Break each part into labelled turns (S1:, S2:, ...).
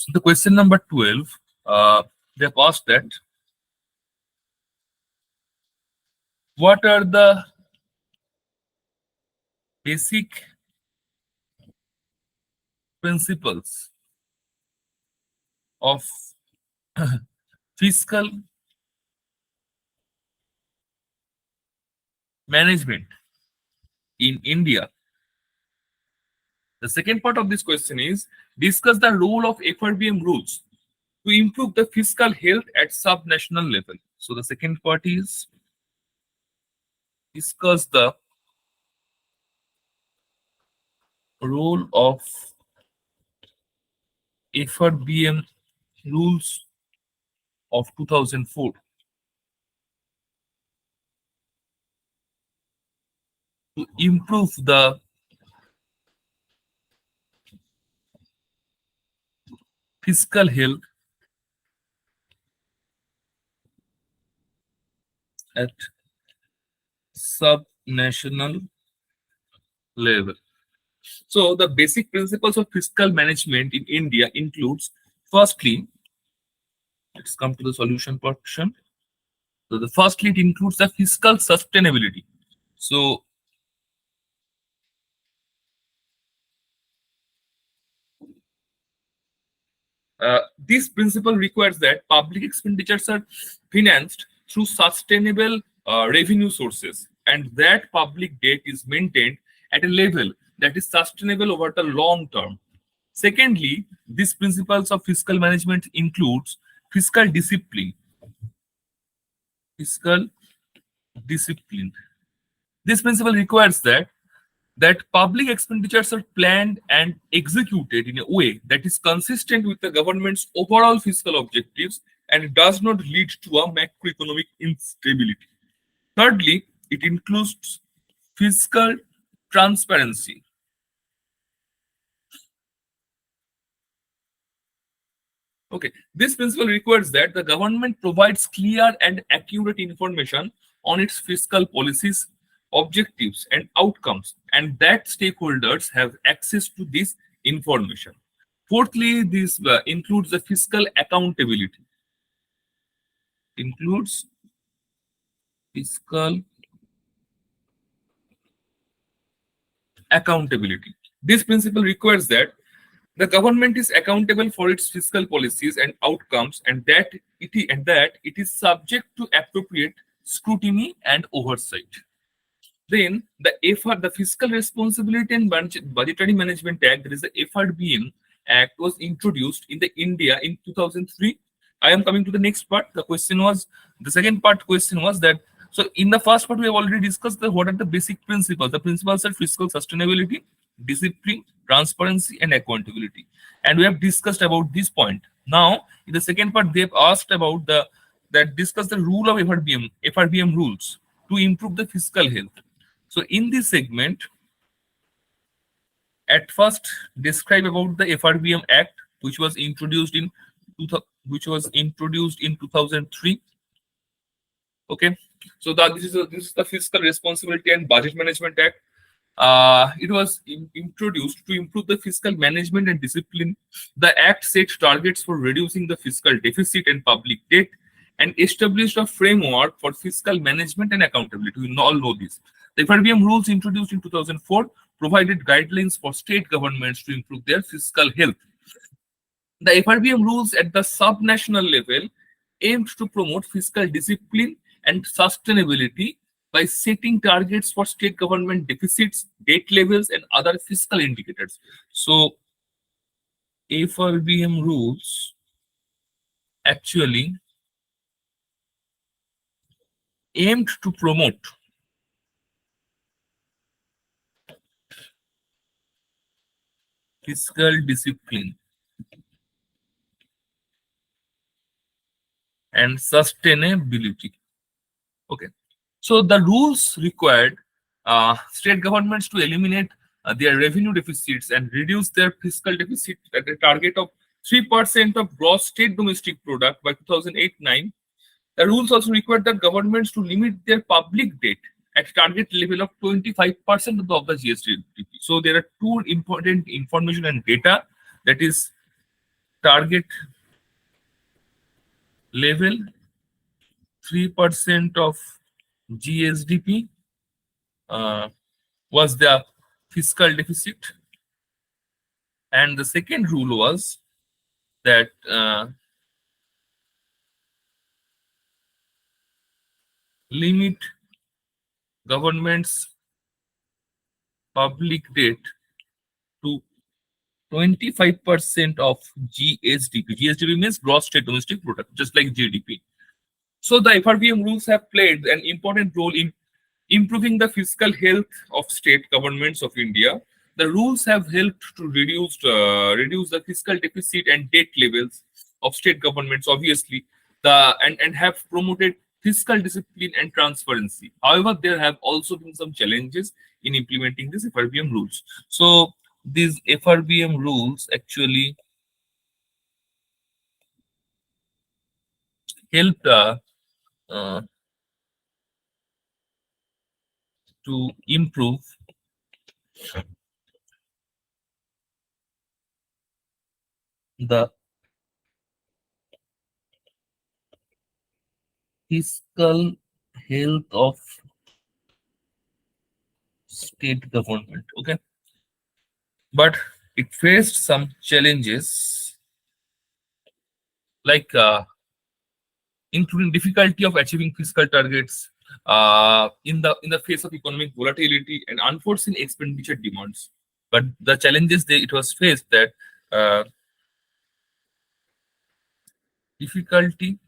S1: So the question number 12, they have asked that what are the basic principles of fiscal management in India? The second part of this question is discuss the role of FRBM rules to improve the fiscal health at subnational level. So the second part is discuss the role of FRBM rules of 2004 to improve the fiscal health at subnational level. So the basic principles of fiscal management in India includes firstly, let's come to the solution portion. So the firstly it includes the fiscal sustainability. So this principle requires that public expenditures are financed through sustainable revenue sources and that public debt is maintained at a level that is sustainable over the long term. Secondly, these principles of fiscal management includes fiscal discipline. Fiscal discipline. This principle requires that public expenditures are planned and executed in a way that is consistent with the government's overall fiscal objectives and does not lead to a macroeconomic instability. Thirdly, it includes fiscal transparency. Okay, this principle requires that the government provides clear and accurate information on its fiscal policies, objectives, and outcomes, and that stakeholders have access to this information. Fourthly, this includes the fiscal accountability. Includes fiscal accountability. This principle requires that the government is accountable for its fiscal policies and outcomes, and that it is subject to appropriate scrutiny and oversight. Then the Fiscal Responsibility and Budgetary Management Act, that is the FRBM Act, was introduced in the India in 2003. I am coming to the next part. The second part question was that, so in the first part we have already discussed what are the basic principles. The principles are fiscal sustainability, discipline, transparency, and accountability. And we have discussed about this point. Now, in the second part, they have asked about discuss the rule of FRBM rules to improve the fiscal health. So in this segment, at first describe about the FRBM Act, which was introduced in 2003. Okay, so this is the Fiscal Responsibility and Budget Management Act. It was introduced to improve the fiscal management and discipline. The act set targets for reducing the fiscal deficit and public debt and established a framework for fiscal management and accountability. We all know this. The FRBM rules introduced in 2004 provided guidelines for state governments to improve their fiscal health. The FRBM rules at the subnational level aimed to promote fiscal discipline and sustainability by setting targets for state government deficits, debt levels, and other fiscal indicators. So, FRBM rules actually aimed to promote fiscal discipline and sustainability. Okay. So the rules required state governments to eliminate their revenue deficits and reduce their fiscal deficit at a target of 3% of gross state domestic product by 2008-9. The rules also required that governments to limit their public debt at target level of 25% of the GST. So there are two important information and data, that is target level 3% of GSDP was the fiscal deficit, and the second rule was that limit government's public debt to 25% of GSDP. GSDP means gross state domestic product, just like GDP. So the FRBM rules have played an important role in improving the fiscal health of state governments of India. The rules have helped to reduce the fiscal deficit and debt levels of state governments, obviously, and have promoted fiscal discipline and transparency. However, there have also been some challenges in implementing these FRBM rules. So these FRBM rules actually helped uh, to improve the fiscal health of state government. Okay, but it faced some challenges like including difficulty of achieving fiscal targets in the face of economic volatility and unforeseen expenditure demands. But the challenges it was faced that difficulty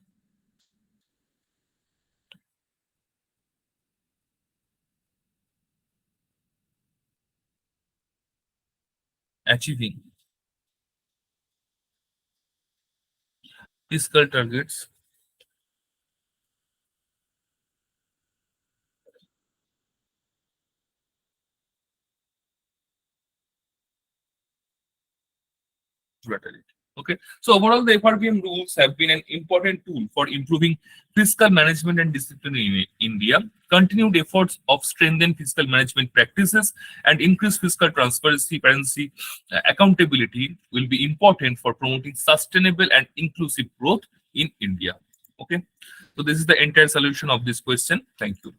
S1: achieving fiscal targets volatility. Okay, so overall, the FRBM rules have been an important tool for improving fiscal management and discipline in India. Continued efforts of strengthen fiscal management practices and increase fiscal transparency, accountability will be important for promoting sustainable and inclusive growth in India. Okay, so this is the entire solution of this question. Thank you.